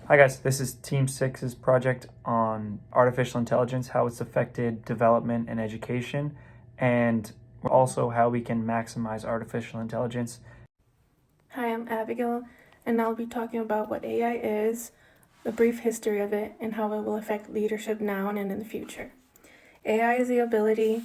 Hi guys, this is Team Six's project on artificial intelligence, how it's affected development and education, and also how we can maximize artificial intelligence. Hi, I'm Abigail, and I'll be talking about what AI is, a brief history of it, and how it will affect leadership now and in the future. AI is the ability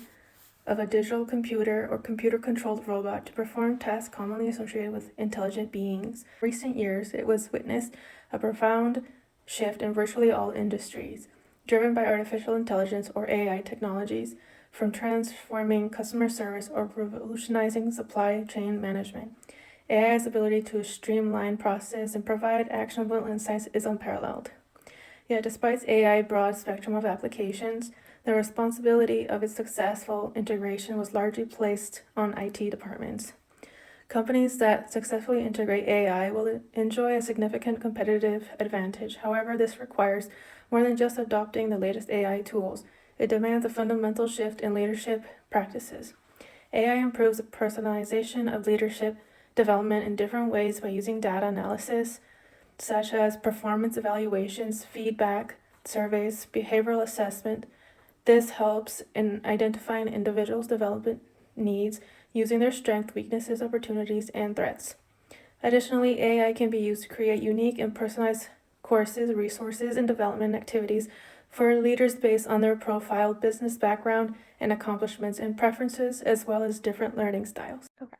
of a digital computer or computer controlled robot to perform tasks commonly associated with intelligent beings. In recent years, it was witnessed a profound shift in virtually all industries, driven by artificial intelligence or AI technologies, from transforming customer service or revolutionizing supply chain management. AI's ability to streamline process and provide actionable insights is unparalleled. Yet, despite AI's broad spectrum of applications, the responsibility of its successful integration was largely placed on IT departments. Companies that successfully integrate AI will enjoy a significant competitive advantage. However, this requires more than just adopting the latest AI tools. It demands a fundamental shift in leadership practices. AI improves the personalization of leadership development in different ways by using data analysis, such as performance evaluations, feedback, surveys, behavioral assessment. This helps in identifying individuals' development needs using their strengths, weaknesses, opportunities, and threats. Additionally, AI can be used to create unique and personalized courses, resources, and development activities for leaders based on their profile, business background, and accomplishments and preferences, as well as different learning styles. Okay.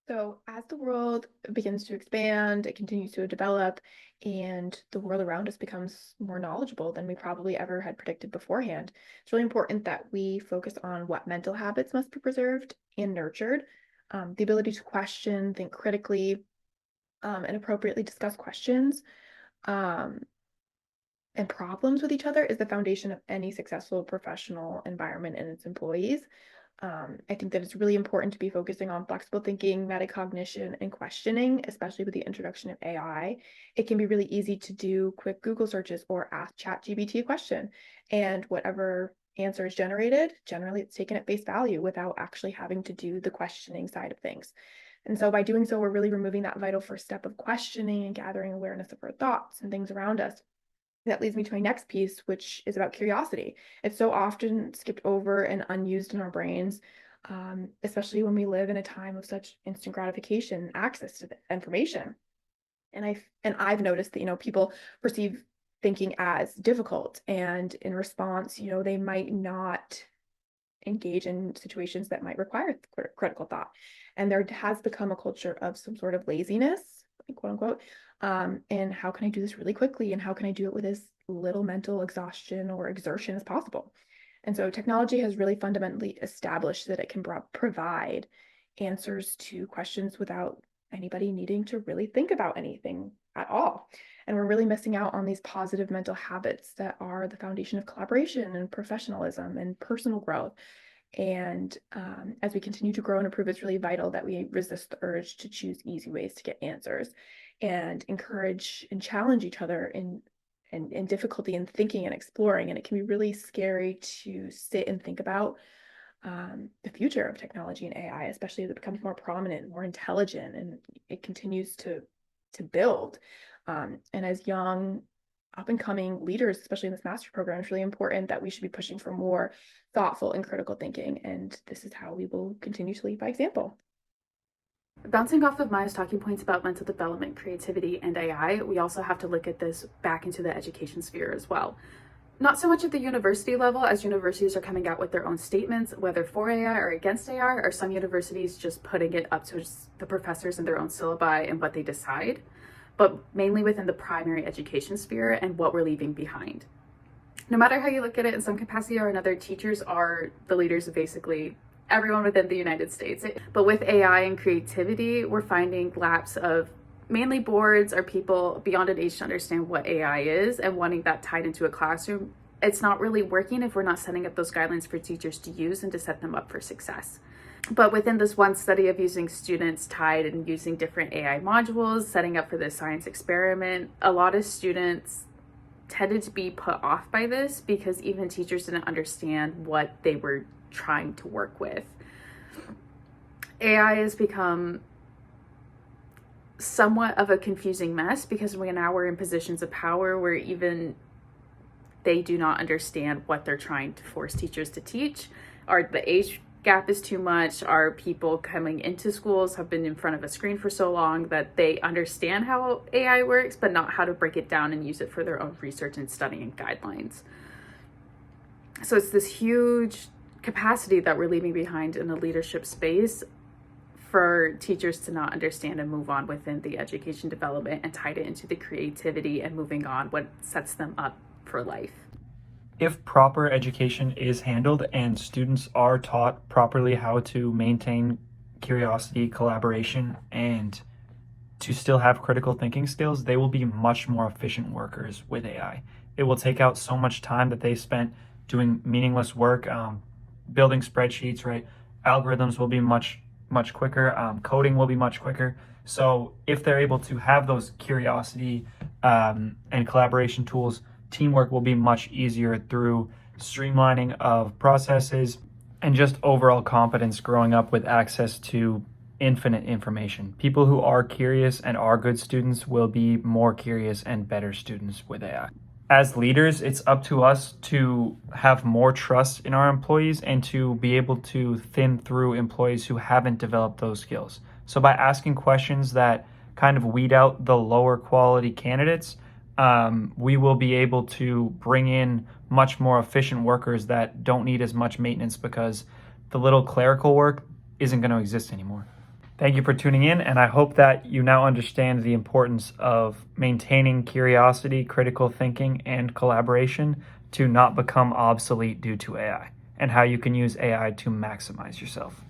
So as the world begins to expand, it continues to develop, and the world around us becomes more knowledgeable than we probably ever had predicted beforehand. It's really important that we focus on what mental habits must be preserved and nurtured. The ability to question, think critically, and appropriately discuss questions um, and problems with each other is the foundation of any successful professional environment and its employees. I think that it's really important to be focusing on flexible thinking, metacognition, and questioning, especially with the introduction of AI. It can be really easy to do quick Google searches or ask ChatGPT a question, and whatever answer is generated, generally it's taken at face value without actually having to do the questioning side of things. And so by doing so, we're really removing that vital first step of questioning and gathering awareness of our thoughts and things around us. That leads me to my next piece, which is about curiosity. It's so often skipped over and unused in our brains, especially when we live in a time of such instant gratification, access to the information. And I've noticed that, people perceive thinking as difficult, and in response, they might not engage in situations that might require critical thought. And there has become a culture of some sort of laziness, quote unquote. And how can I do this really quickly? And how can I do it with as little mental exhaustion or exertion as possible? And so technology has really fundamentally established that it can provide answers to questions without anybody needing to really think about anything at all. And we're really missing out on these positive mental habits that are the foundation of collaboration and professionalism and personal growth. And as we continue to grow and improve, it's really vital that we resist the urge to choose easy ways to get answers and encourage and challenge each other in difficulty in thinking and exploring. And it can be really scary to sit and think about the future of technology and AI, especially as it becomes more prominent, more intelligent, and it continues to build. And as young up and coming leaders, especially in this master program, it's really important that we should be pushing for more thoughtful and critical thinking. And this is how we will continue to lead by example. Bouncing off of Maya's talking points about mental development, creativity, and AI, we also have to look at this back into the education sphere as well. Not so much at the university level, as universities are coming out with their own statements, whether for AI or against AI, or some universities just putting it up to the professors and their own syllabi and what they decide, but mainly within the primary education sphere and what we're leaving behind. No matter how you look at it, in some capacity or another, teachers are the leaders of basically everyone within the United States. But with AI and creativity, we're finding laps of mainly boards or people beyond an age to understand what AI is and wanting that tied into a classroom. It's not really working if we're not setting up those guidelines for teachers to use and to set them up for success. But within this one study of using students tied and using different AI modules, setting up for this science experiment, a lot of students tended to be put off by this because even teachers didn't understand what they were trying to work with. AI has become somewhat of a confusing mess because now we're in positions of power where even they do not understand what they're trying to force teachers to teach. Or the age gap is too much. Our people coming into schools have been in front of a screen for so long that they understand how AI works, but not how to break it down and use it for their own research and studying guidelines. So it's this huge capacity that we're leaving behind in the leadership space for teachers to not understand and move on within the education development and tie it into the creativity and moving on what sets them up for life. If proper education is handled and students are taught properly how to maintain curiosity, collaboration, and to still have critical thinking skills, they will be much more efficient workers with AI. It will take out so much time that they spent doing meaningless work, building spreadsheets, right? Algorithms will be much quicker. Coding will be much quicker. So if they're able to have those curiosity and collaboration tools, teamwork will be much easier through streamlining of processes and just overall competence growing up with access to infinite information. People who are curious and are good students will be more curious and better students with AI. As leaders, it's up to us to have more trust in our employees and to be able to thin through employees who haven't developed those skills. So by asking questions that kind of weed out the lower quality candidates, we will be able to bring in much more efficient workers that don't need as much maintenance because the little clerical work isn't going to exist anymore. Thank you for tuning in, and I hope that you now understand the importance of maintaining curiosity, critical thinking, and collaboration to not become obsolete due to AI, and how you can use AI to maximize yourself.